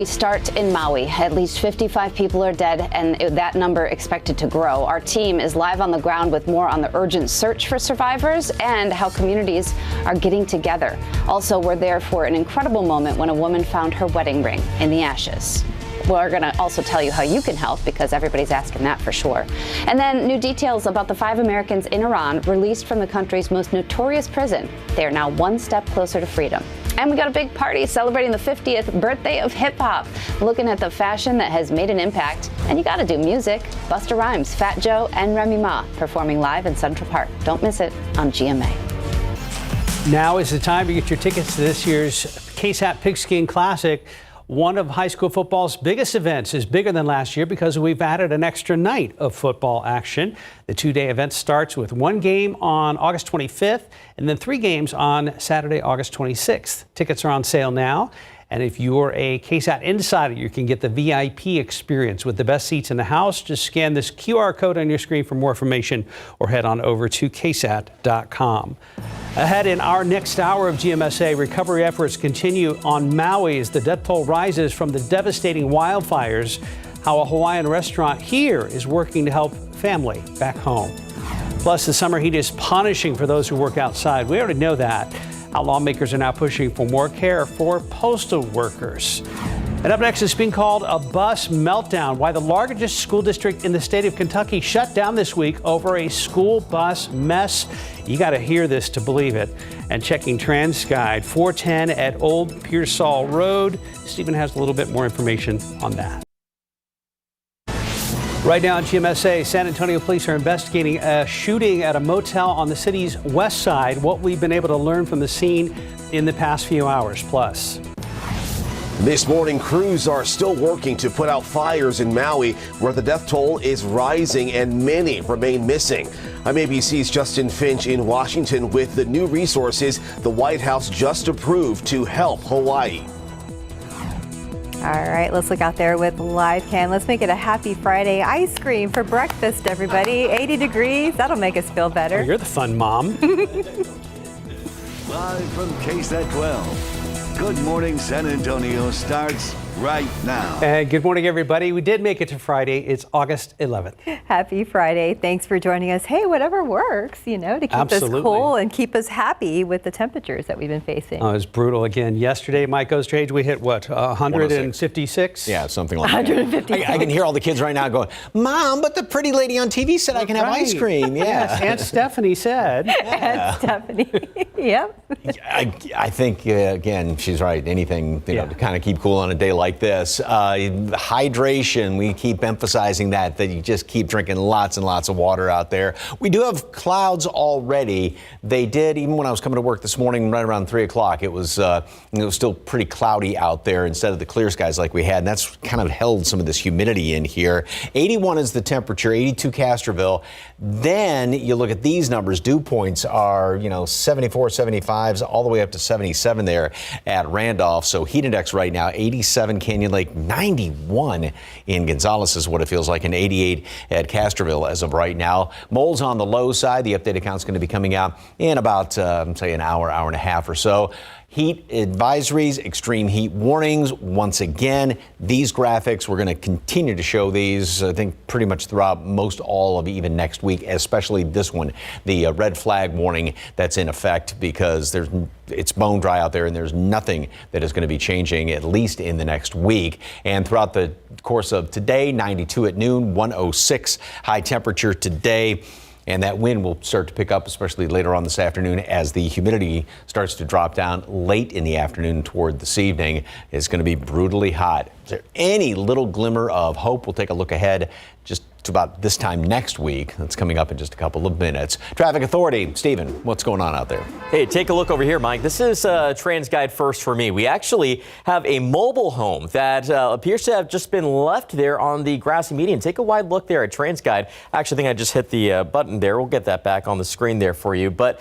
We start in Maui. At least 55 people are dead, and that number expected to grow. Our team is live on the ground with more on the urgent search for survivors and how communities are getting together. Also, we're there for an incredible moment when a woman found her wedding ring in the ashes. We're going to also tell you how you can help, because everybody's asking that for sure. And then new details about the 5 Americans in Iran released from the country's most notorious prison. They are now one step closer to freedom. And we got a big party celebrating the 50th birthday of hip hop, looking at the fashion that has made an impact. And you got to do music. Busta Rhymes, Fat Joe, and Remy Ma performing live in Central Park. Don't miss it on GMA. Now is the time to get your tickets to this year's KSAT Pigskin Classic. One of high school football's biggest events is bigger than last year because we've added an extra night of football action. The 2-day event starts with 1 game on August 25th and then 3 games on Saturday, August 26th. Tickets are on sale now. And if you're a KSAT insider, you can get the VIP experience with the best seats in the house. Just scan this QR code on your screen for more information or head on over to ksat.com. Ahead in our next hour of GMSA, recovery efforts continue on Maui as the death toll rises from the devastating wildfires. How a Hawaiian restaurant here is working to help family back home. Plus, the summer heat is punishing for those who work outside. We already know that. How lawmakers are now pushing for more care for postal workers. And up next, it's being called a bus meltdown. Why the largest school district in the state of Kentucky shut down this week over a school bus mess. You got to hear this to believe it. And checking TransGuide 410 at Old Pearsall Road. Stephen has a little bit more information on that. Right now on GMSA, San Antonio police are investigating a shooting at a motel on the city's west side. What we've been able to learn from the scene in the past few hours. Plus, this morning, crews are still working to put out fires in Maui, where the death toll is rising and many remain missing. I'm ABC's Justin Finch in Washington with the new resources the White House just approved to help Hawaii. All right, let's look out there with Live Cam. Let's make it a happy Friday. Ice cream for breakfast, everybody. 80 degrees. That'll make us feel better. Oh, you're the fun mom. Live from KSAT 12. Good morning, San Antonio starts right now. And good morning, everybody. We did make it to Friday. It's August 11th. Happy Friday. Thanks for joining us. Hey, whatever works, to keep us cool and keep us happy with the temperatures that we've been facing. Oh, it was brutal again. Yesterday, Mike Ostrage, we hit what, 156? Yeah, something like that. 156. I can hear all the kids right now going, Mom, but the pretty lady on TV said I can have ice cream. Yeah. Yes, Aunt Stephanie said. Aunt Stephanie. Yep. I think, again, she's right. Anything, to kind of keep cool on a day like this. Hydration, we keep emphasizing that you just keep drinking lots and lots of water out there. We do have clouds already. They did, even when I was coming to work this morning, right around 3 o'clock, it was still pretty cloudy out there instead of the clear skies like we had. And that's kind of held some of this humidity in here. 81 is the temperature, 82 Castroville. Then you look at these numbers. Dew points are, 74, 75s, all the way up to 77 there at Randolph. So heat index right now, 87 Canyon Lake, 91 in Gonzales is what it feels like, and 88 at Castroville as of right now. Moles on the low side. The updated count's going to be coming out in about, say, an hour and a half or so. Heat advisories, extreme heat warnings. Once again, these graphics, we're going to continue to show these, I think, pretty much throughout most all of even next week, especially this one, the red flag warning that's in effect, because it's bone dry out there and there's nothing that is going to be changing, at least in the next week. And throughout the course of today, 92 at noon, 106 high temperature today. And that wind will start to pick up, especially later on this afternoon, as the humidity starts to drop down late in the afternoon toward this evening. It's going to be brutally hot. Is there any little glimmer of hope? We'll take a look ahead just to about this time next week. That's coming up in just a couple of minutes. Traffic Authority, Stephen, what's going on out there? Hey, take a look over here, Mike. This is TransGuide First for me. We actually have a mobile home that appears to have just been left there on the grassy median. Take a wide look there at TransGuide. I actually think I just hit the button there. We'll get that back on the screen there for you. But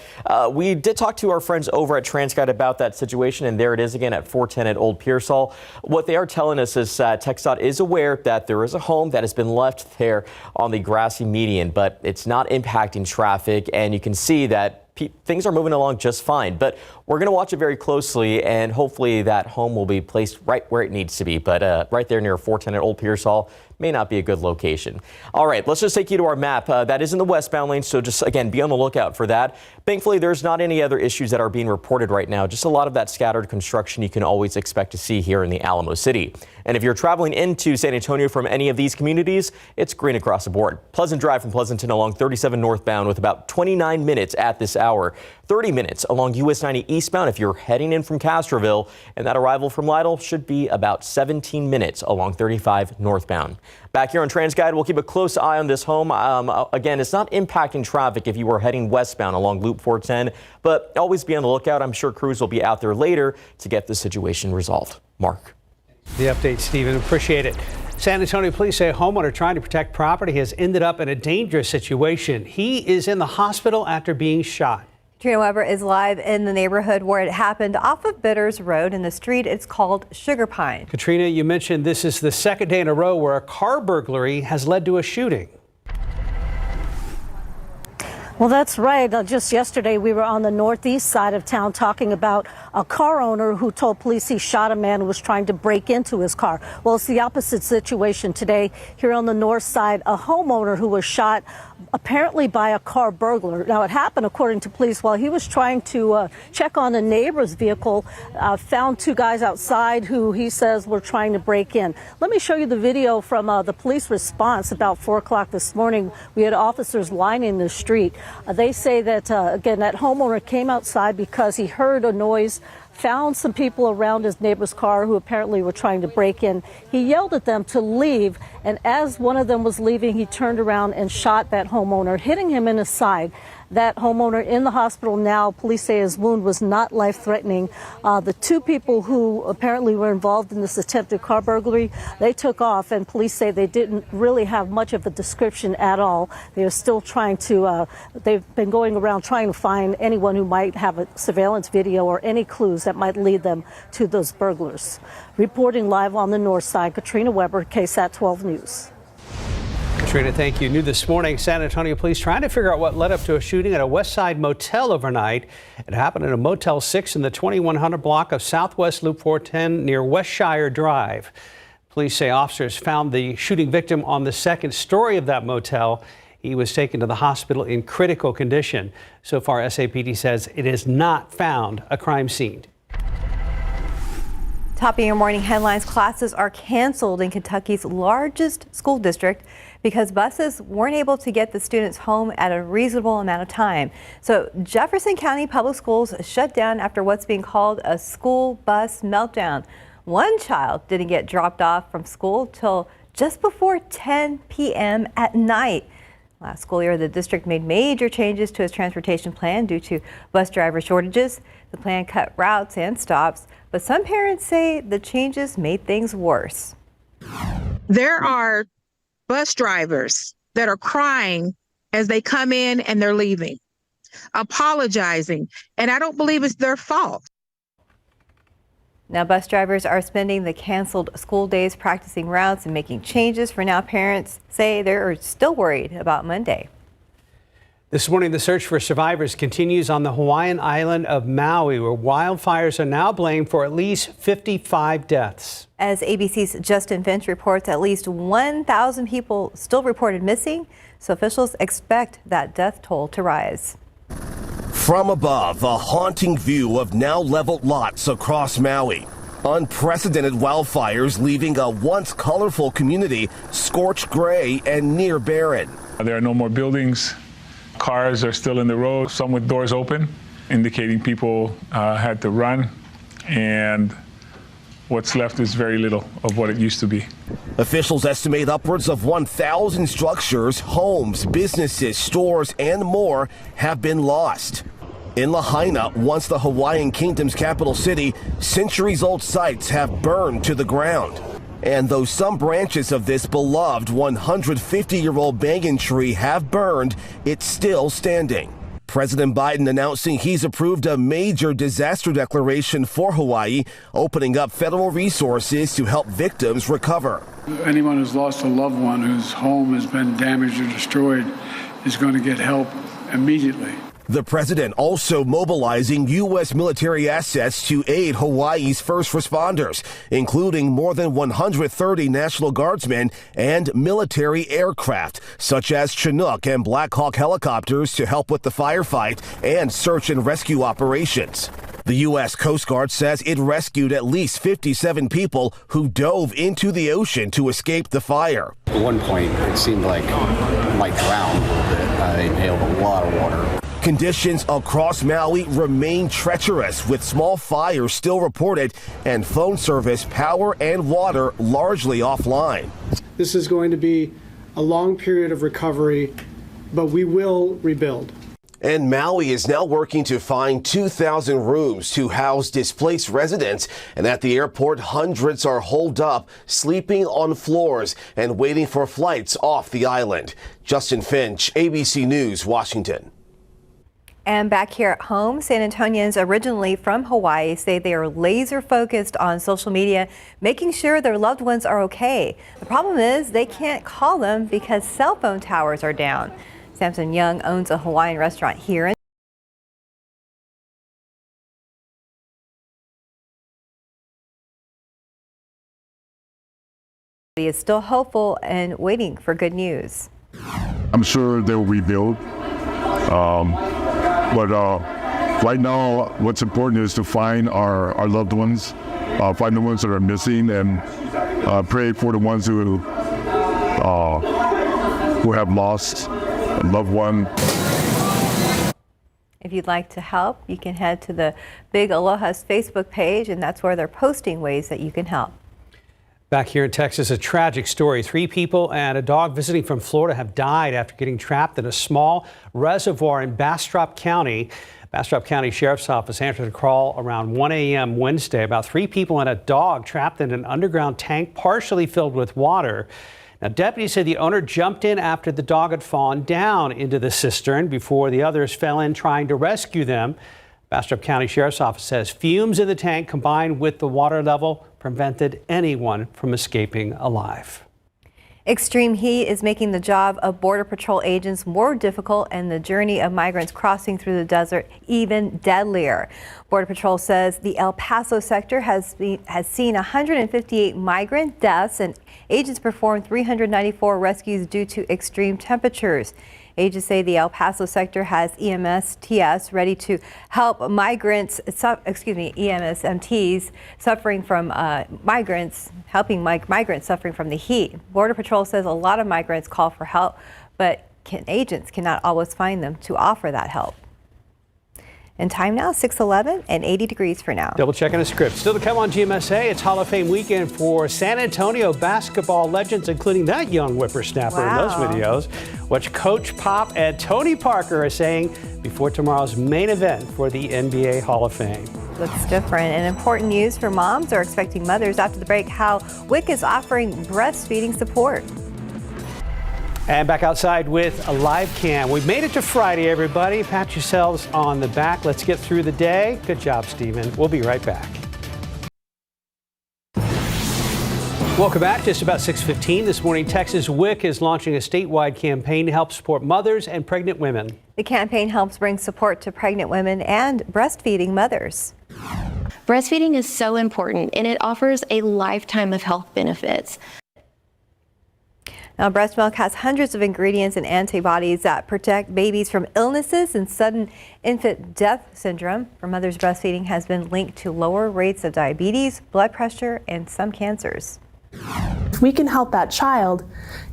we did talk to our friends over at TransGuide about that situation, and there it is again at 410 at Old Pearsall. What they are telling us is TxDOT is aware that there is a home that has been left there on the grassy median, but it's not impacting traffic, and you can see that things are moving along just fine. But we're going to watch it very closely, and hopefully that home will be placed right where it needs to be. But right there near 410 at Old Pierce Hall may not be a good location. All right, let's just take you to our map. That is in the westbound lane, so just, again, be on the lookout for that. Thankfully, there's not any other issues that are being reported right now, just a lot of that scattered construction you can always expect to see here in the Alamo City. And if you're traveling into San Antonio from any of these communities, it's green across the board. Pleasant Drive from Pleasanton along 37 northbound with about 29 minutes at this hour. 30 minutes along US 90 eastbound if you're heading in from Castroville, and that arrival from Lytle should be about 17 minutes along 35 northbound. Back here on TransGuide, we'll keep a close eye on this home. Again, it's not impacting traffic if you were heading westbound along Loop 410, but always be on the lookout. I'm sure crews will be out there later to get the situation resolved. Mark. The update, Stephen. Appreciate it. San Antonio police say a homeowner trying to protect property has ended up in a dangerous situation. He is in the hospital after being shot. Katrina Weber is live in the neighborhood where it happened off of Bitters Road in the street. It's called Sugar Pine. Katrina, you mentioned this is the second day in a row where a car burglary has led to a shooting. Well, that's right. Just yesterday, we were on the northeast side of town talking about a car owner who told police he shot a man who was trying to break into his car. Well, it's the opposite situation today. Here on the north side, a homeowner who was shot apparently by a car burglar. Now, it happened, according to police, while he was trying to check on a neighbor's vehicle, found two guys outside who he says were trying to break in. Let me show you the video from the police response about 4 o'clock this morning. We had officers lining the street. They say that, again, that homeowner came outside because he heard a noise, found some people around his neighbor's car who apparently were trying to break in. He yelled at them to leave, and as one of them was leaving, he turned around and shot that homeowner, hitting him in the side. That homeowner in the hospital now. Police say his wound was not life-threatening. The two people who apparently were involved in this attempted car burglary, they took off, and police say they didn't really have much of a description at all. They are still trying to, they've been going around trying to find anyone who might have a surveillance video or any clues that might lead them to those burglars. Reporting live on the north side, Katrina Weber, KSAT 12 News. Katrina, thank you. New this morning, San Antonio police trying to figure out what led up to a shooting at a West Side motel overnight. It happened in a Motel 6 in the 2100 block of Southwest Loop 410 near Westshire Drive. Police say officers found the shooting victim on the second story of that motel. He was taken to the hospital in critical condition. So far, SAPD says it has not found a crime scene. Topping your morning headlines, classes are canceled in Kentucky's largest school district because buses weren't able to get the students home at a reasonable amount of time. So Jefferson County Public Schools shut down after what's being called a school bus meltdown. One child didn't get dropped off from school till just before 10 p.m. at night. Last school year, the district made major changes to its transportation plan due to bus driver shortages. The plan cut routes and stops, but some parents say the changes made things worse. There are bus drivers that are crying as they come in and they're leaving, apologizing, and I don't believe it's their fault. Now, bus drivers are spending the canceled school days practicing routes and making changes. For now, parents say they're still worried about Monday. This morning, the search for survivors continues on the Hawaiian island of Maui, where wildfires are now blamed for at least 55 deaths. As ABC's Justin Finch reports, at least 1,000 people still reported missing, so officials expect that death toll to rise. From above, a haunting view of now leveled lots across Maui. Unprecedented wildfires leaving a once colorful community scorched gray and near barren. There are no more buildings. Cars are still in the road, some with doors open, indicating people had to run, and what's left is very little of what it used to be. Officials estimate upwards of 1,000 structures, homes, businesses, stores, and more have been lost. In Lahaina, once the Hawaiian Kingdom's capital city, centuries-old sites have burned to the ground. And though some branches of this beloved 150-year-old banyan tree have burned, it's still standing. President Biden announcing he's approved a major disaster declaration for Hawaii, opening up federal resources to help victims recover. Anyone who's lost a loved one whose home has been damaged or destroyed is going to get help immediately. The president also mobilizing U.S. military assets to aid Hawaii's first responders, including more than 130 National Guardsmen and military aircraft, such as Chinook and Black Hawk helicopters to help with the firefight and search and rescue operations. The U.S. Coast Guard says it rescued at least 57 people who dove into the ocean to escape the fire. At one point, it seemed like I might drown a little bit. They inhaled a lot of water. Conditions across Maui remain treacherous, with small fires still reported and phone service, power, and water largely offline. This is going to be a long period of recovery, but we will rebuild. And Maui is now working to find 2,000 rooms to house displaced residents. And at the airport, hundreds are holed up, sleeping on floors and waiting for flights off the island. Justin Finch, ABC News, Washington. And back here at home, San Antonians originally from Hawaii say they are laser focused on social media, making sure their loved ones are okay. The problem is they can't call them because cell phone towers are down. Samson Young owns a Hawaiian restaurant here in He is still hopeful and waiting for good news. I'm sure they'll rebuild. But right now, what's important is to find our loved ones, find the ones that are missing, and pray for the ones who have lost a loved one. If you'd like to help, you can head to the Big Aloha's Facebook page, and that's where they're posting ways that you can help. Back here in Texas, a tragic story. 3 people and a dog visiting from Florida have died after getting trapped in a small reservoir in Bastrop County. Bastrop County Sheriff's Office answered a call around 1 a.m. Wednesday about 3 people and a dog trapped in an underground tank partially filled with water. Now, deputies say the owner jumped in after the dog had fallen down into the cistern before the others fell in trying to rescue them. Bastrop County Sheriff's Office says fumes in the tank combined with the water level prevented anyone from escaping alive. Extreme heat is making the job of Border Patrol agents more difficult and the journey of migrants crossing through the desert even deadlier. Border Patrol says the El Paso sector has seen 158 migrant deaths, and agents performed 394 rescues due to extreme temperatures. Agents say the El Paso sector has EMSTs ready to help EMSMTs suffering from helping migrants suffering from the heat. Border Patrol says a lot of migrants call for help, but agents cannot always find them to offer that help. And time now, 6:11 and 80 degrees for now. Double checking the script. Still to come on GMSA, it's Hall of Fame weekend for San Antonio basketball legends, including that young whippersnapper in those videos. What Coach Pop and Tony Parker are saying before tomorrow's main event for the NBA Hall of Fame. Looks different. And important news for moms or expecting mothers after the break, how WIC is offering breastfeeding support. And back outside with a live cam. We've made it to Friday, everybody. Pat yourselves on the back. Let's get through the day. Good job, Stephen. We'll be right back. Welcome back. Just about 6:15 this morning, Texas WIC is launching a statewide campaign to help support mothers and pregnant women. The campaign helps bring support to pregnant women and breastfeeding mothers. Breastfeeding is so important, and it offers a lifetime of health benefits. Now, breast milk has hundreds of ingredients and antibodies that protect babies from illnesses, and sudden infant death syndrome from mothers breastfeeding has been linked to lower rates of diabetes, blood pressure, and some cancers. If we can help that child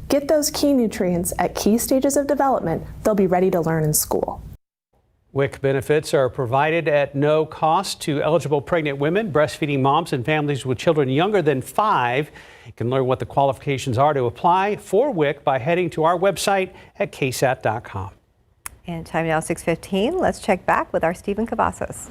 get those key nutrients at key stages of development, they'll be ready to learn in school. WIC benefits are provided at no cost to eligible pregnant women, breastfeeding moms, and families with children younger than 5. You can learn what the qualifications are to apply for WIC by heading to our website at ksat.com. And time now 6:15. Let's check back with our Stephen Cavazos.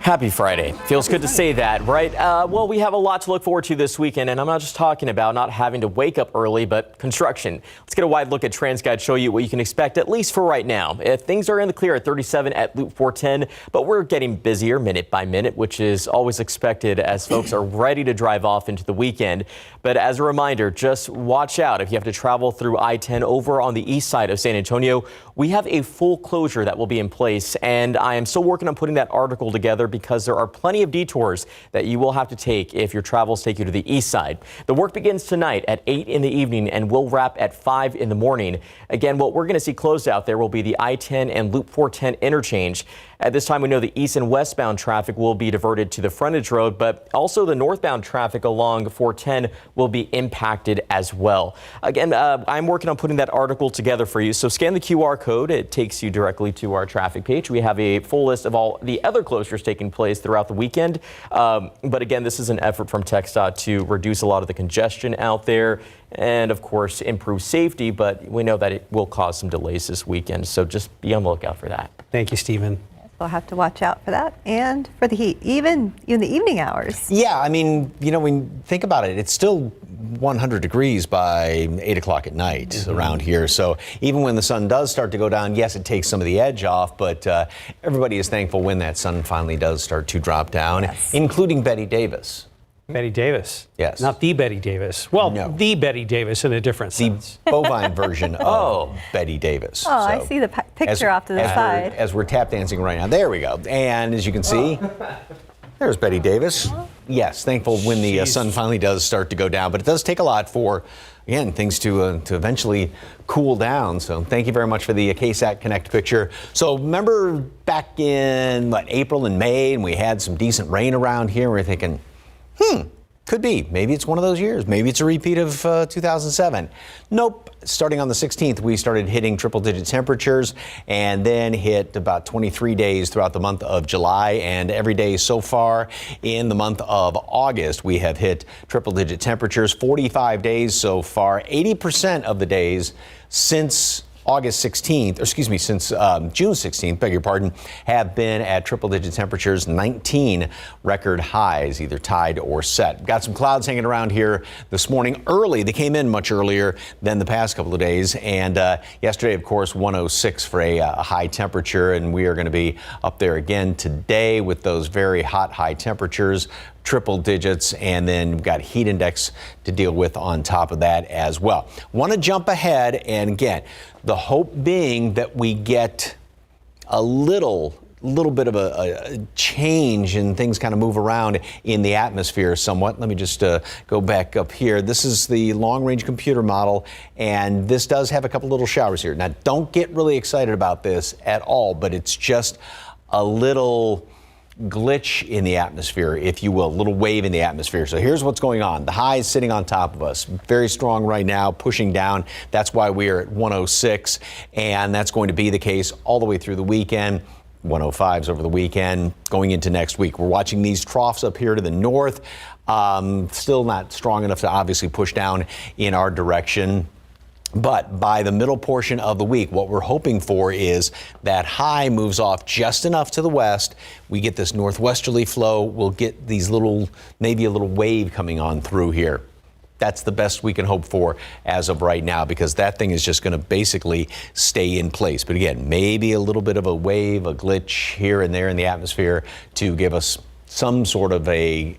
Happy Friday. Feels good to say that, right? Well, we have a lot to look forward to this weekend, and I'm not just talking about not having to wake up early, but construction. Let's get a wide look at TransGuide, show you what you can expect, at least for right now. If things are in the clear at 37 at Loop 410, but we're getting busier minute by minute, which is always expected as folks are ready to drive off into the weekend. But as a reminder, just watch out if you have to travel through I-10 over on the east side of San Antonio. We have a full closure that will be in place, and I am still working on putting that article together because there are plenty of detours that you will have to take if your travels take you to the east side. The work begins tonight at 8 in the evening and will wrap at 5 in the morning. Again, what we're going to see closed out there will be the I-10 and Loop 410 interchange. At this time, we know the east and westbound traffic will be diverted to the frontage road, but also the northbound traffic along 410 will be impacted as well. Again, I'm working on putting that article together for you. So scan the QR code. It takes you directly to our traffic page. We have a full list of all the other closures taking place throughout the weekend. But again, this is an effort from TxDOT to reduce a lot of the congestion out there and, of course, improve safety. But we know that it will cause some delays this weekend. So just be on the lookout for that. Thank you, Stephen. We'll have to watch out for that and for the heat, even in the evening hours. Yeah, I mean, you know, when you think about it, it's still 100 degrees by 8 o'clock at night around here. So even when the sun does start to go down, yes, it takes some of the edge off, but everybody is thankful when that sun finally does start to drop down, including Betty Davis. Betty Davis. Yes. Not the Betty Davis. Well, no. The Betty Davis in a different sense. The bovine version of Betty Davis. Oh, so I see the picture off to the side. As we're tap dancing right now. There we go. And as you can see, there's Betty Davis. Yes, thankful when the sun finally does start to go down. But it does take a lot for, again, things to eventually cool down. So thank you very much for the KSAT Connect picture. So remember back in, April and May, and we had some decent rain around here. We're thinking, could be. Maybe it's one of those years. Maybe it's a repeat of 2007. Nope. Starting on the 16th, we started hitting triple-digit temperatures and then hit about 23 days throughout the month of July. And every day so far in the month of August, we have hit triple-digit temperatures. 45 days so far. 80% of the days since August 16th, or excuse me, since June 16th, beg your pardon, have been at triple-digit temperatures, 19 record highs, either tied or set. Got some clouds hanging around here this morning early. They came in much earlier than the past couple of days. And yesterday, of course, 106 for a high temperature. And we are going to be up there again today with those very hot high temperatures. Triple digits, and then we've got heat index to deal with on top of that as well. Want to jump ahead, and again, the hope being that we get a little bit of a change and things kind of move around in the atmosphere somewhat. Let me just go back up here. This is the long-range computer model, and this does have a couple little showers here. Now, don't get really excited about this at all, but it's just a little glitch in the atmosphere, if you will, a little wave in the atmosphere. So here's what's going on. The high is sitting on top of us, very strong right now, pushing down. That's why we are at 106, and that's going to be the case all the way through the weekend. 105s over the weekend, going into next week. We're watching these troughs up here to the north. Still not strong enough to obviously push down in our direction. But by the middle portion of the week, what we're hoping for is that high moves off just enough to the west. We get this northwesterly flow. We'll get these maybe a little wave coming on through here. That's the best we can hope for as of right now, because that thing is just going to basically stay in place. But again, maybe a little bit of a wave, a glitch here and there in the atmosphere to give us some sort of a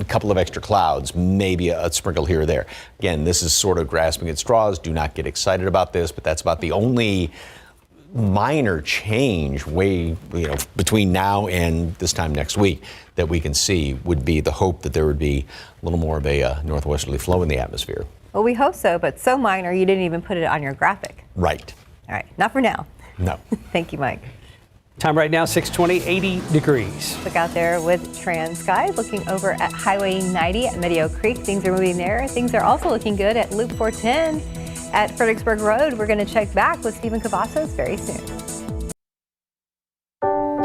couple of extra clouds, maybe a sprinkle here or there. Again, this is sort of grasping at straws. Do not get excited about this, but that's about the only minor change between now and this time next week that we can see. Would be the hope that there would be a little more of a northwesterly flow in the atmosphere. Well, we hope so, but so minor you didn't even put it on your graphic. Right. All right, not for now. No. Thank you, Mike. Time right now, 6:20, 80 degrees. Look out there with TransGuide, looking over at Highway 90 at Meadow Creek. Things are moving there. Things are also looking good at Loop 410 at Fredericksburg Road. We're going to check back with Stephen Cavazos very soon.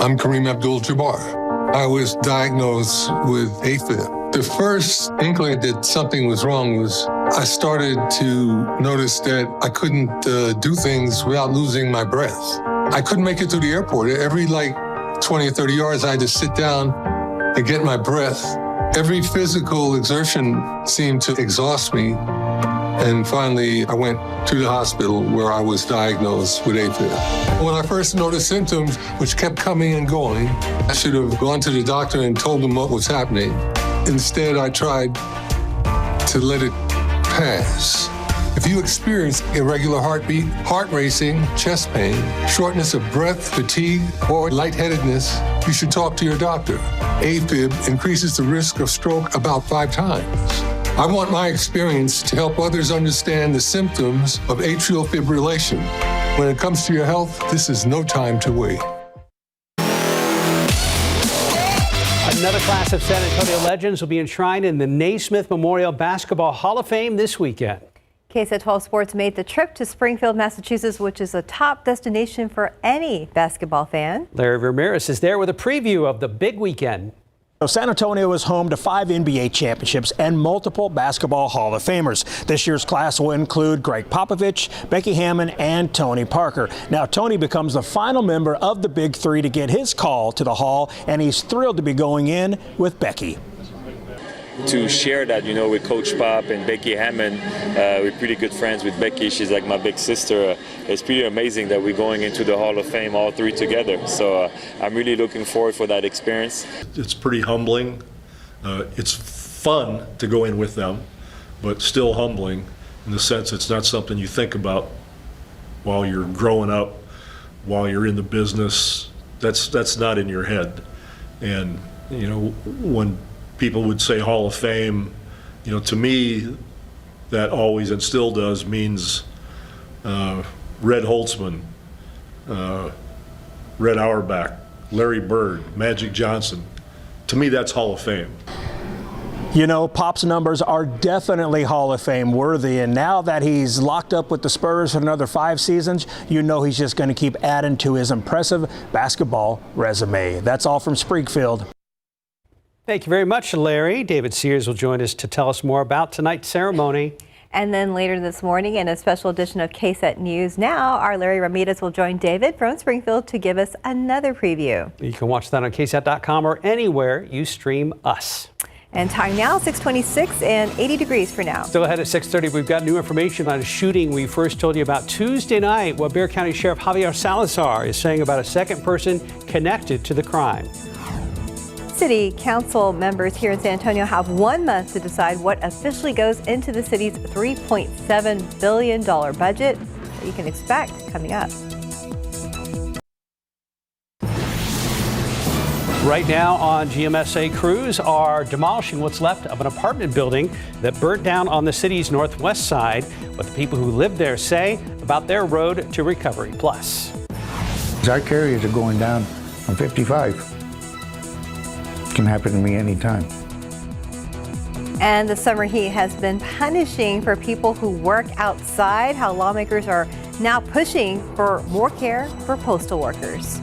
I'm Kareem Abdul-Jabbar. I was diagnosed with AFib. The first inkling that something was wrong was I started to notice that I couldn't do things without losing my breath. I couldn't make it to the airport. Every 20 or 30 yards, I had to sit down and get my breath. Every physical exertion seemed to exhaust me. And finally, I went to the hospital where I was diagnosed with AFib. When I first noticed symptoms, which kept coming and going, I should have gone to the doctor and told him what was happening. Instead, I tried to let it pass. If you experience irregular heartbeat, heart racing, chest pain, shortness of breath, fatigue, or lightheadedness, you should talk to your doctor. AFib increases the risk of stroke about 5 times. I want my experience to help others understand the symptoms of atrial fibrillation. When it comes to your health, this is no time to wait. Another class of San Antonio legends will be enshrined in the Naismith Memorial Basketball Hall of Fame this weekend. KSAT 12 Sports made the trip to Springfield, Massachusetts, which is a top destination for any basketball fan. Larry Ramirez is there with a preview of the big weekend. San Antonio is home to 5 NBA championships and multiple basketball Hall of Famers. This year's class will include Greg Popovich, Becky Hammon, and Tony Parker. Now, Tony becomes the final member of the Big Three to get his call to the Hall, and he's thrilled to be going in with Becky. To share that, with Coach Pop and Becky Hammon, we're pretty good friends with Becky. She's like my big sister. It's pretty amazing that we're going into the Hall of Fame all 3 together. So I'm really looking forward for that experience. It's pretty humbling. It's fun to go in with them, but still humbling in the sense it's not something you think about while you're growing up, while you're in the business. That's not in your head. And, when people would say Hall of Fame, to me, that always and still does means Red Holtzman, Red Auerbach, Larry Bird, Magic Johnson. To me, that's Hall of Fame. Pop's numbers are definitely Hall of Fame worthy, and now that he's locked up with the Spurs for another 5 seasons, he's just going to keep adding to his impressive basketball resume. That's all from Springfield. Thank you very much, Larry. David Sears will join us to tell us more about tonight's ceremony. And then later this morning in a special edition of KSAT News Now, our Larry Ramirez will join David from Springfield to give us another preview. You can watch that on KSAT.com or anywhere you stream us. And time now, 6:26 and 80 degrees for now. Still ahead at 6:30, we've got new information on a shooting we first told you about Tuesday night. What Bexar County Sheriff Javier Salazar is saying about a second person connected to the crime. City Council members here in San Antonio have 1 month to decide what officially goes into the city's $3.7 billion budget that you can expect coming up. Right now on GMSA, crews are demolishing what's left of an apartment building that burnt down on the city's northwest side. What the people who live there say about their road to Recovery Plus. Our carriers are going down on 55. Can happen to me anytime. And the summer heat has been punishing for people who work outside. How lawmakers are now pushing for more care for postal workers.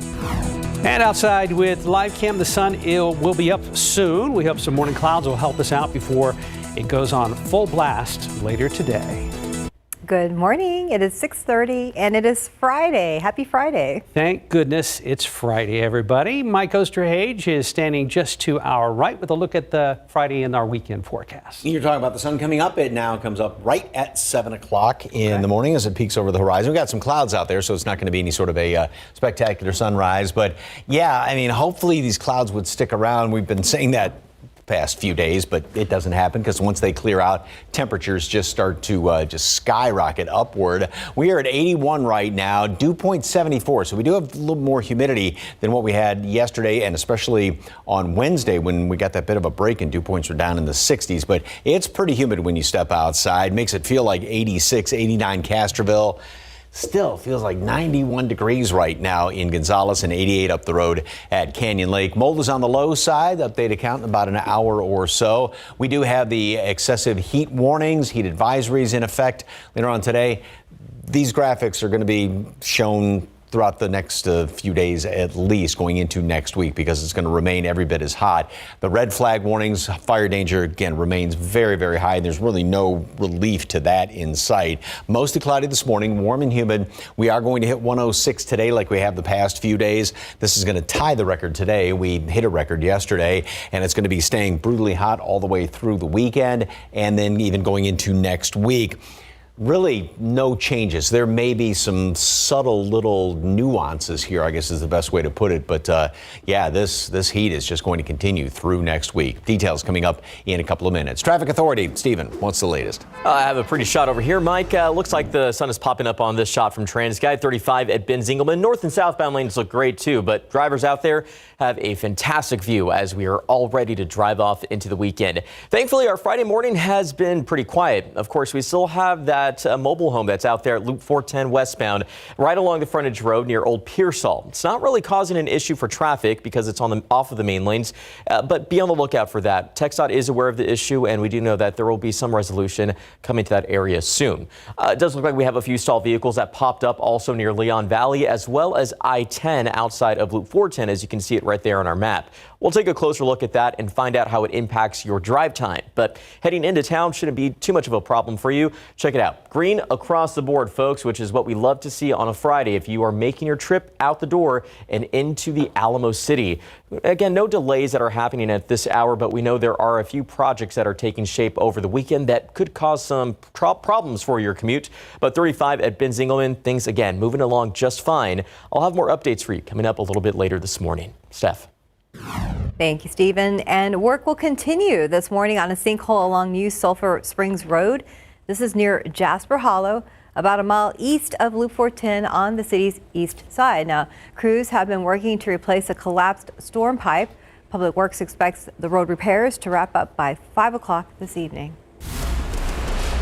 And outside with live cam, the sun will be up soon. We hope some morning clouds will help us out before it goes on full blast later today. Good morning. It is 6:30 and it is Friday. Happy Friday. Thank goodness it's Friday, everybody. Mike Osterhage is standing just to our right with a look at the Friday and our weekend forecast. You're talking about the sun coming up. It now comes up right at 7 o'clock in the morning as it peaks over the horizon. We've got some clouds out there, so it's not going to be any sort of a spectacular sunrise. But yeah, hopefully these clouds would stick around. We've been saying that past few days, but it doesn't happen because once they clear out, temperatures just start to just skyrocket upward. We are at 81 right now, dew point 74, so we do have a little more humidity than what we had yesterday, and especially on Wednesday when we got that bit of a break and dew points were down in the 60s. But it's pretty humid when you step outside. Makes it feel like 86, 89 Castroville. Still feels like 91 degrees right now in Gonzales and 88 up the road at Canyon Lake. Mold is on the low side. The updated count in about an hour or so. We do have the excessive heat warnings, heat advisories in effect later on today. These graphics are going to be shown throughout the next few days, at least going into next week, because it's going to remain every bit as hot. The red flag warnings, fire danger, again, remains very, very high. There's really no relief to that in sight. Mostly cloudy this morning, warm and humid. We are going to hit 106 today like we have the past few days. This is going to tie the record today. We hit a record yesterday, and it's going to be staying brutally hot all the way through the weekend and then even going into next week. Really no changes. There may be some subtle little nuances here, I guess is the best way to put it. But yeah, this heat is just going to continue through next week. Details coming up in a couple of minutes. Traffic Authority, Stephen, what's the latest? I have a pretty shot over here, Mike. Looks like the sun is popping up on this shot from TransGuide 35 at Ben Zingelman. North and southbound lanes look great too, but drivers out there have a fantastic view as we are all ready to drive off into the weekend. Thankfully, our Friday morning has been pretty quiet. Of course, we still have that mobile home that's out there at Loop 410 westbound, right along the frontage road near Old Pearsall. It's not really causing an issue for traffic because it's off of the main lanes, but be on the lookout for that. TxDOT is aware of the issue, and we do know that there will be some resolution coming to that area soon. It does look like we have a few stalled vehicles that popped up also near Leon Valley, as well as I-10 outside of Loop 410, as you can see it right there on our map. We'll take a closer look at that and find out how it impacts your drive time. But heading into town shouldn't be too much of a problem for you. Check it out. Green across the board, folks, which is what we love to see on a Friday if you are making your trip out the door and into the Alamo City. Again, no delays that are happening at this hour, but we know there are a few projects that are taking shape over the weekend that could cause some problems for your commute. But 35 at Ben Zingelman, things again moving along just fine. I'll have more updates for you coming up a little bit later this morning. Steph. Thank you, Stephen. And work will continue this morning on a sinkhole along New Sulphur Springs Road. This is near Jasper Hollow, about a mile east of Loop 410 on the city's east side. Now, crews have been working to replace a collapsed storm pipe. Public Works expects the road repairs to wrap up by 5 o'clock this evening.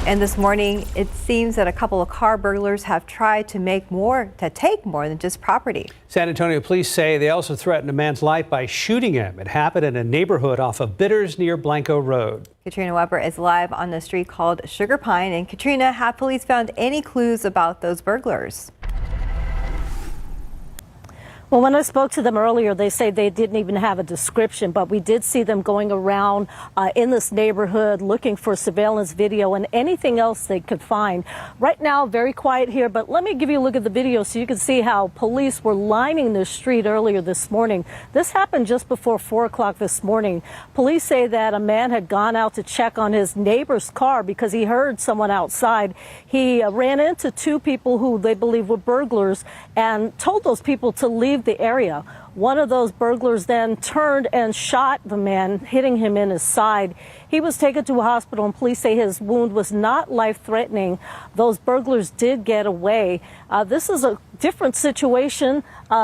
And this morning, it seems that a couple of car burglars have tried to take more than just property. San Antonio police say they also threatened a man's life by shooting him. It happened in a neighborhood off of Bitters near Blanco Road. Katrina Weber is live on the street called Sugar Pine. And Katrina, have police found any clues about those burglars? Well, when I spoke to them earlier, they say they didn't even have a description, but we did see them going around in this neighborhood looking for surveillance video and anything else they could find. Right now, very quiet here, but let me give you a look at the video so you can see how police were lining the street earlier this morning. This happened just before 4 o'clock this morning. Police say that a man had gone out to check on his neighbor's car because he heard someone outside. He ran into two people who they believe were burglars and told those people to leave the area. One of those burglars then turned and shot the man, hitting him in his side. He was taken to a hospital, and police say his wound was not life-threatening. Those burglars did get away. This is a different situation,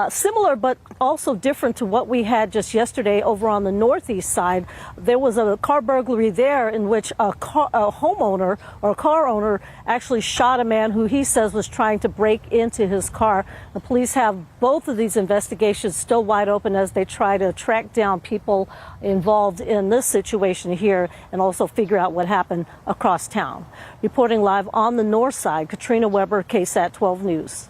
similar but also different to what we had just yesterday over on the northeast side. There was a car burglary there in which a homeowner or a car owner actually shot a man who he says was trying to break into his car. The police have both of these investigations still wide open as they try to track down people involved in this situation here and also figure out what happened across town. Reporting live on the north side, Katrina Weber, KSAT 12 News.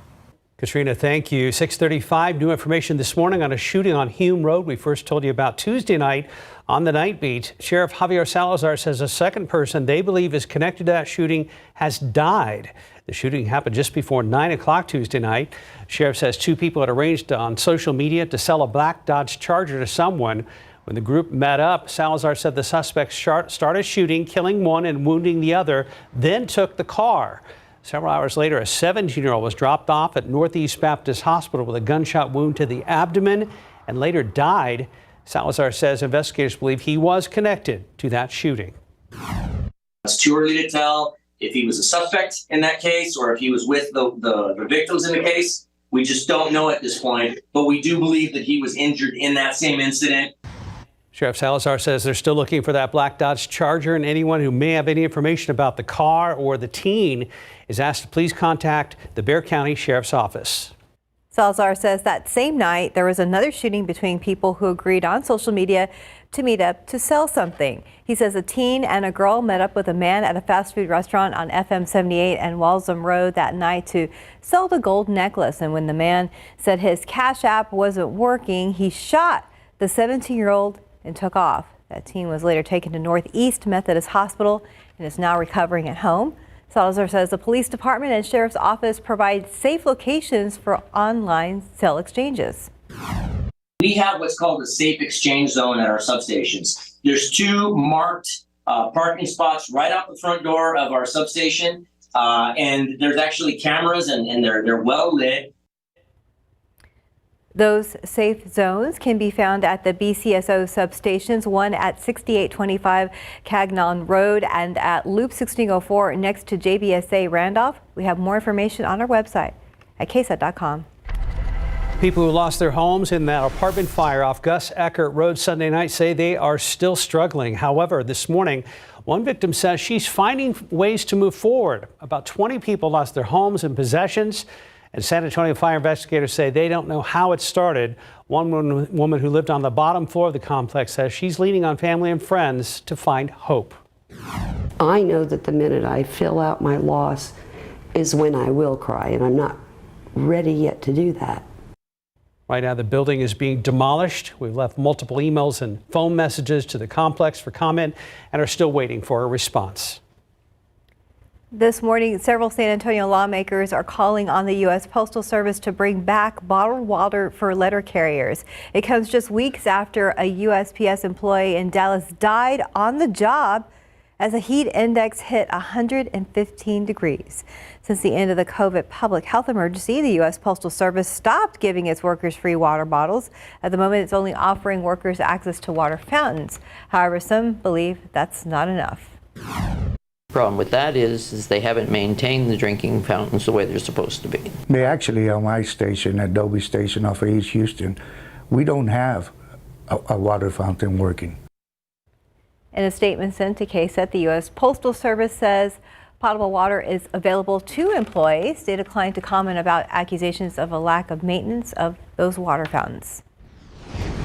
Katrina, thank you. 6:35, new information this morning on a shooting on Hume Road we first told you about Tuesday night on the night beat. Sheriff Javier Salazar says a second person they believe is connected to that shooting has died. The shooting happened just before 9 o'clock Tuesday night. Sheriff says two people had arranged on social media to sell a black Dodge Charger to someone. When the group met up, Salazar said the suspects started shooting, killing one and wounding the other, then took the car. Several hours later, a 17-year-old was dropped off at Northeast Baptist Hospital with a gunshot wound to the abdomen and later died. Salazar says investigators believe he was connected to that shooting. It's too early to tell if he was a suspect in that case or if he was with the victims in the case. We just don't know at this point, but we do believe that he was injured in that same incident. Sheriff Salazar says they're still looking for that black Dodge Charger, and anyone who may have any information about the car or the teen is asked to please contact the Bexar County Sheriff's Office. Salazar says that same night there was another shooting between people who agreed on social media to meet up to sell something. He says a teen and a girl met up with a man at a fast food restaurant on FM 78 and Walsham Road that night to sell the gold necklace. And when the man said his Cash App wasn't working, he shot the 17-year-old and took off. That teen was later taken to Northeast Methodist Hospital and is now recovering at home. Salazar says the police department and sheriff's office provide safe locations for online cell exchanges. We have what's called a safe exchange zone at our substations. There's 2 marked parking spots right out the front door of our substation, and there's actually cameras, and they're well lit. Those safe zones can be found at the BCSO substations, one at 6825 Cagnon Road and at Loop 1604 next to JBSA Randolph. We have more information on our website at ksat.com. People who lost their homes in that apartment fire off Gus Eckert Road Sunday night say they are still struggling. However, this morning, one victim says she's finding ways to move forward. About 20 people lost their homes and possessions, and San Antonio fire investigators say they don't know how it started. One woman who lived on the bottom floor of the complex says she's leaning on family and friends to find hope. I know that the minute I fill out my loss is when I will cry, and I'm not ready yet to do that. Right now, the building is being demolished. We've left multiple emails and phone messages to the complex for comment and are still waiting for a response. This morning, several San Antonio lawmakers are calling on the U.S. Postal Service to bring back bottled water for letter carriers. It comes just weeks after a USPS employee in Dallas died on the job as the heat index hit 115 degrees. Since the end of the COVID public health emergency, the U.S. Postal Service stopped giving its workers free water bottles. At the moment, it's only offering workers access to water fountains. However, some believe that's not enough. Problem with that is they haven't maintained the drinking fountains the way they're supposed to be. They actually, on my station, at Dobie Station off of East Houston, we don't have a water fountain working. In a statement sent to KSAT, the U.S. Postal Service says potable water is available to employees. They declined to comment about accusations of a lack of maintenance of those water fountains.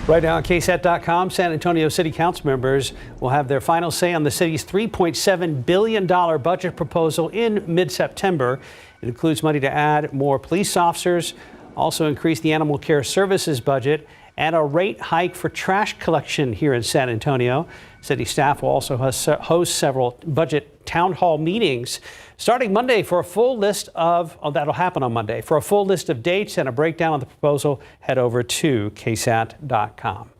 Right now on KSAT.com, San Antonio City Council members will have their final say on the city's $3.7 billion budget proposal in mid-September. It includes money to add more police officers, also increase the animal care services budget, and a rate hike for trash collection here in San Antonio. City staff will also host several budget town hall meetings starting Monday for a full list of, that'll happen on Monday. For a full list of dates and a breakdown of the proposal, head over to ksat.com.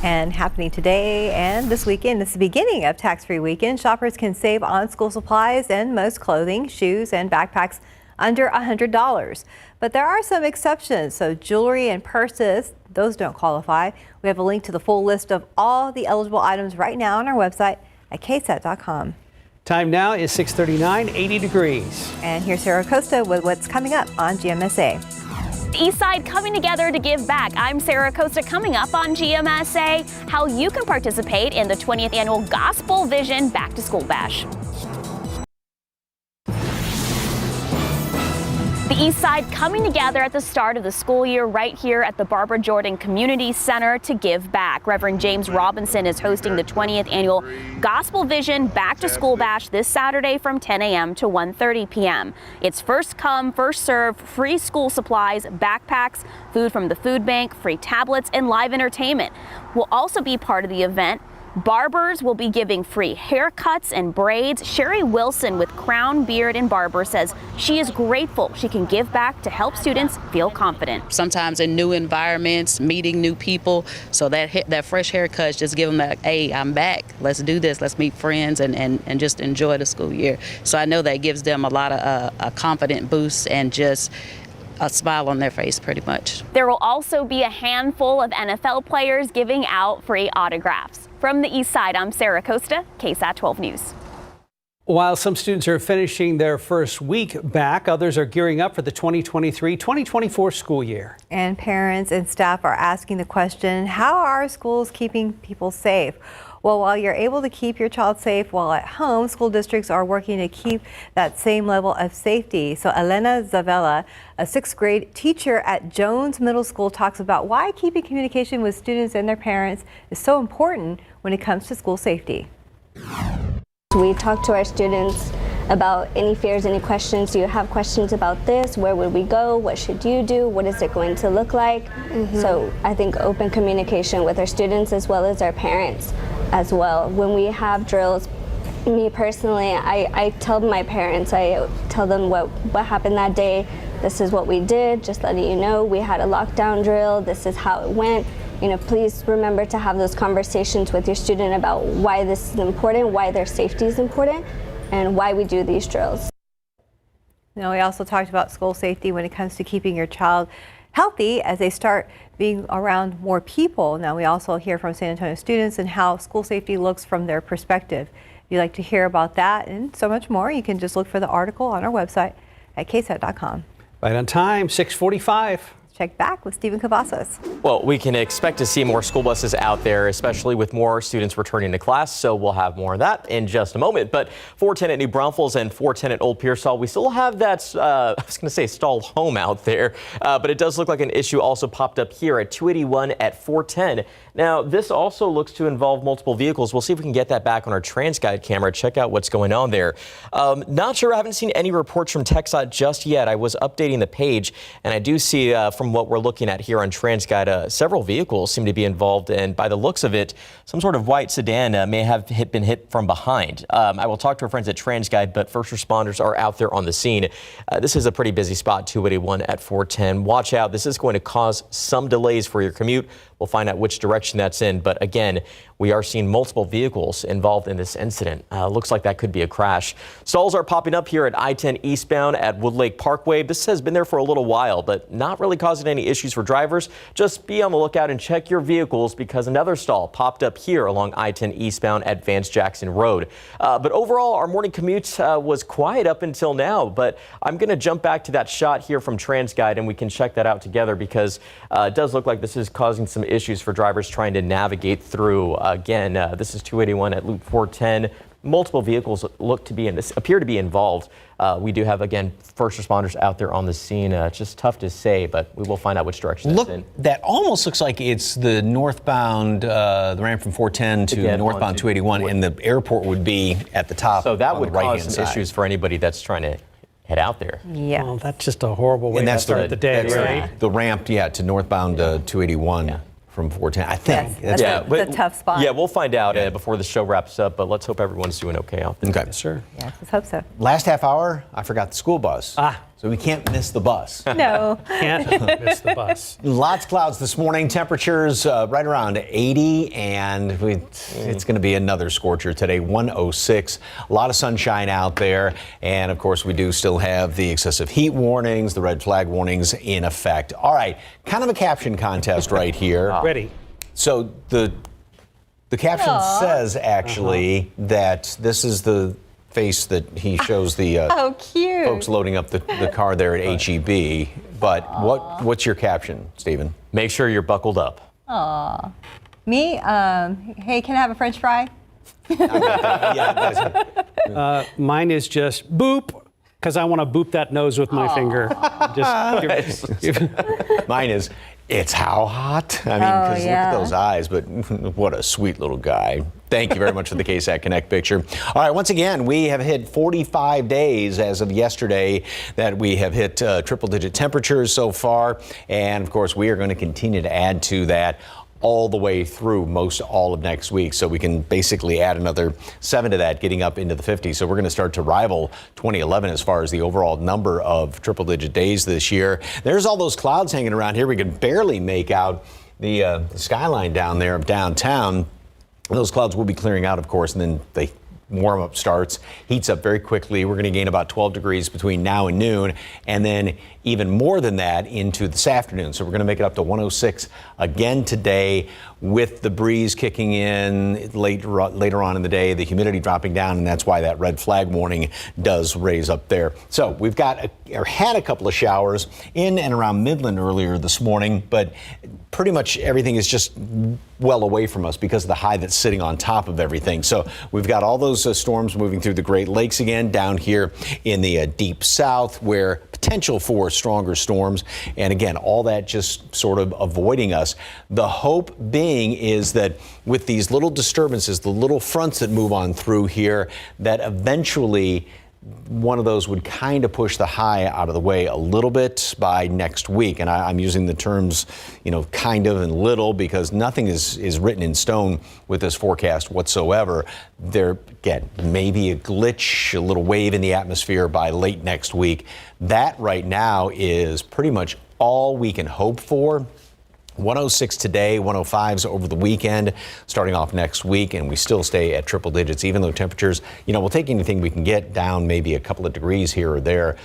And happening today and this weekend, this is the beginning of tax-free weekend. Shoppers can save on school supplies and most clothing, shoes, and backpacks under $100. But there are some exceptions. So jewelry and purses, those don't qualify. We have a link to the full list of all the eligible items right now on our website at ksat.com. Time now is 6:39, 80 degrees. And here's Sarah Costa with what's coming up on GMSA. Eastside coming together to give back. I'm Sarah Costa. Coming up on GMSA, how you can participate in the 20th annual Gospel Vision Back to School Bash. The Eastside coming together at the start of the school year right here at the Barbara Jordan Community Center to give back. Reverend James Robinson is hosting the 20th annual Gospel Vision Back to School Bash this Saturday from 10 a.m. to 1:30 p.m. It's first come, first serve, free school supplies, backpacks, food from the food bank, free tablets, and live entertainment. Will also be part of the event. Barbers will be giving free haircuts and braids. Sherry Wilson with Crown Beard and Barber says she is grateful she can give back to help students feel confident. Sometimes in new environments, meeting new people, so that fresh haircut just give them that, hey, I'm back, let's do this, let's meet friends and just enjoy the school year. So I know that gives them a lot of a confident boost and just a smile on their face pretty much. There will also be a handful of NFL players giving out free autographs. From the East Side, I'm Sarah Costa, KSAT 12 News. While some students are finishing their first week back, others are gearing up for the 2023-2024 school year. And parents and staff are asking the question, how are schools keeping people safe? Well, while you're able to keep your child safe while at home, school districts are working to keep that same level of safety. So Elena Zavella, a 6th grade teacher at Jones Middle School, talks about why keeping communication with students and their parents is so important when it comes to school safety. We talk to our students about any fears, any questions. Do you have questions about this? Where would we go? What should you do? What is it going to look like? So I think open communication with our students as well as our parents as well. When we have drills, me personally, I tell my parents, I tell them what happened that day. This is what we did, just letting you know. We had a lockdown drill. This is how it went. You know, please remember to have those conversations with your student about why this is important, why their safety is important, and why we do these drills. Now, we also talked about school safety when it comes to keeping your child healthy as they start being around more people. Now, we also hear from San Antonio students and how school safety looks from their perspective. If you'd like to hear about that and so much more, you can just look for the article on our website at ksat.com. Right on time, 6:45. Check back with Stephen Cavazos. Well, we can expect to see more school buses out there, especially with more students returning to class. So we'll have more of that in just a moment. But 410 at New Braunfels and 410 at Old Pearsall, we still have that, I was going to say stalled home out there. But it does look like an issue also popped up here at 281 at 410. Now, this also looks to involve multiple vehicles. We'll see if we can get that back on our TransGuide camera, check out what's going on there. Not sure, I haven't seen any reports from TxDOT just yet. I was updating the page, and I do see from what we're looking at here on TransGuide, several vehicles seem to be involved, and by the looks of it, some sort of white sedan may have been hit from behind. I will talk to our friends at TransGuide, but first responders are out there on the scene. This is a pretty busy spot, 281 at 410. Watch out, this is going to cause some delays for your commute. We'll find out which direction that's in, but again, we are seeing multiple vehicles involved in this incident. Looks like that could be a crash. Stalls are popping up here at I-10 eastbound at Woodlake Parkway. This has been there for a little while, but not really causing any issues for drivers. Just be on the lookout and check your vehicles because another stall popped up here along I-10 eastbound at Vance Jackson Road. But overall, our morning commute was quiet up until now, but I'm going to jump back to that shot here from TransGuide and we can check that out together because it does look like this is causing some issues for drivers trying to navigate through. Again, this is 281 at Loop 410. Multiple vehicles appear to be involved. We do have, again, first responders out there on the scene. It's just tough to say, but we will find out which direction that's in. That almost looks like it's the northbound, the ramp from 410 to northbound 281, and the airport would be at the top. So that would cause some issues for anybody that's trying to head out there. Yeah. Well, that's just a horrible way to start the day, right? The ramp, to northbound 281. From 410, I think. That's a tough spot. Yeah, we'll find out before the show wraps up, but let's hope everyone's doing okay out there. Okay. Yes, sir. Yes, let's hope so. Last half hour, I forgot the school bus. So we can't miss the bus. No. Can't miss the bus. Lots of clouds this morning. Temperatures right around 80, and it's going to be another scorcher today, 106. A lot of sunshine out there, and of course we do still have the excessive heat warnings, the red flag warnings in effect. All right, kind of a caption contest right here. Ready. So the caption says actually that this is the face that he shows the oh, cute. Folks loading up the car there at HEB. But what's your caption, Stephen? Make sure you're buckled up. Aw. Me? Hey, can I have a French fry? Mine is just boop, because I want to boop that nose with my finger. Mine is, it's how hot? I mean, because look at those eyes, but what a sweet little guy. Thank you very much for the KSAT Connect picture. All right, once again, we have hit 45 days as of yesterday that we have hit triple-digit temperatures so far. And, of course, we are going to continue to add to that all the way through most all of next week. So we can basically add another 7 to that, getting up into the 50s. So we're going to start to rival 2011 as far as the overall number of triple-digit days this year. There's all those clouds hanging around here. We can barely make out the skyline down there of downtown. Those clouds will be clearing out, of course, and then the warm-up starts, heats up very quickly. We're going to gain about 12 degrees between now and noon, and then even more than that into this afternoon. So we're going to make it up to 106 again today with the breeze kicking in later on in the day, the humidity dropping down, and that's why that red flag warning does raise up there. So we've got had a couple of showers in and around Midland earlier this morning, but pretty much everything is just well away from us because of the high that's sitting on top of everything. So we've got all those storms moving through the Great Lakes again, down here in the deep south, where potential for stronger storms. And again, all that just sort of avoiding us. The hope being is that with these little disturbances, the little fronts that move on through here, that eventually one of those would kind of push the high out of the way a little bit by next week. And I'm using the terms, kind of and little, because nothing is written in stone with this forecast whatsoever. There, again, maybe a glitch, a little wave in the atmosphere by late next week. That right now is pretty much all we can hope for. 106 today, 105s over the weekend, starting off next week, and we still stay at triple digits, even though temperatures, we'll take anything we can get down maybe a couple of degrees here or there.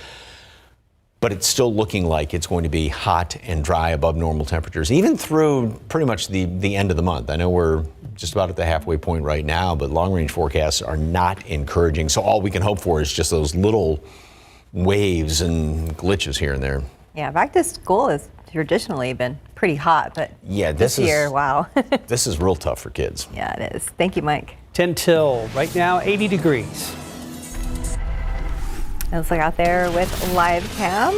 But it's still looking like it's going to be hot and dry above normal temperatures, even through pretty much the end of the month. I know we're just about at the halfway point right now, but long-range forecasts are not encouraging. So all we can hope for is just those little waves and glitches here and there. Yeah, back to school has traditionally been pretty hot, but yeah, this year, wow. This is real tough for kids. Yeah, it is. Thank you, Mike. 10 till right now, 80 degrees. Let's look out there with live cam.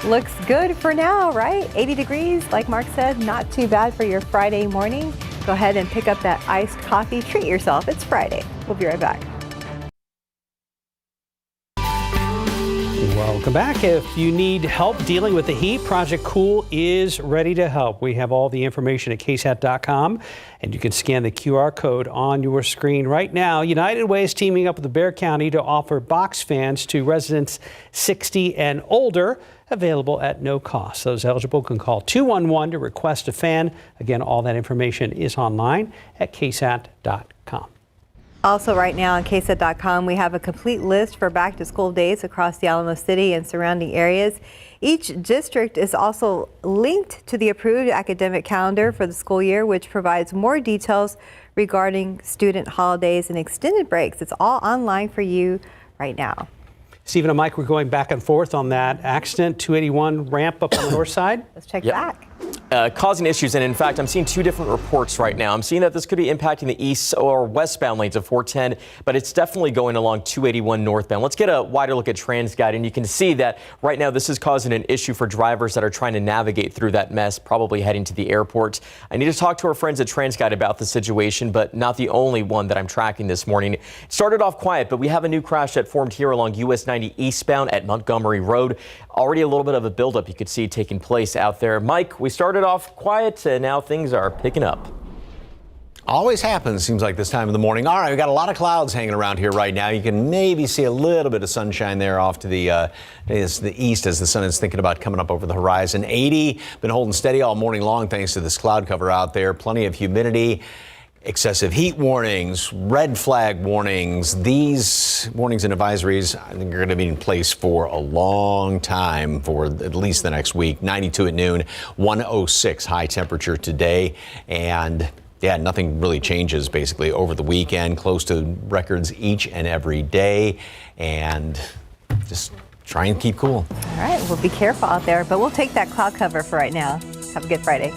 Looks good for now, right? 80 degrees, like Mark said, not too bad for your Friday morning. Go ahead and pick up that iced coffee. Treat yourself. It's Friday. We'll be right back. Welcome back. If you need help dealing with the heat, Project Cool is ready to help. We have all the information at ksat.com, and you can scan the QR code on your screen right now. United Way is teaming up with Bexar County to offer box fans to residents 60 and older, available at no cost. Those eligible can call 211 to request a fan. Again, all that information is online at ksat.com. Also right now on ksat.com, we have a complete list for back to school days across the Alamo City and surrounding areas. Each district is also linked to the approved academic calendar for the school year, which provides more details regarding student holidays and extended breaks. It's all online for you right now. Stephen and Mike, we're going back and forth on that accident, 281 ramp up on the north side. Let's check back. Causing issues, and in fact, I'm seeing two different reports right now. I'm seeing that this could be impacting the east or westbound lanes of 410, but it's definitely going along 281 northbound. Let's get a wider look at TransGuide, and you can see that right now this is causing an issue for drivers that are trying to navigate through that mess, probably heading to the airport. I need to talk to our friends at TransGuide about the situation, but not the only one that I'm tracking this morning. It started off quiet, but we have a new crash that formed here along US 90 eastbound at Montgomery Road. Already a little bit of a buildup you could see taking place out there. Mike, we started off quiet and now things are picking up. Always happens, seems like this time of the morning. All right, we've got a lot of clouds hanging around here right now. You can maybe see a little bit of sunshine there off to the east as the sun is thinking about coming up over the horizon. 80, been holding steady all morning long thanks to this cloud cover out there. Plenty of humidity. Excessive heat warnings, red flag warnings. These warnings and advisories, I think, are going to be in place for a long time, for at least the next week. 92 at noon, 106 high temperature today. And yeah, nothing really changes basically over the weekend. Close to records each and every day. And just try and keep cool. All right, well, be careful out there, but we'll take that cloud cover for right now. Have a good Friday.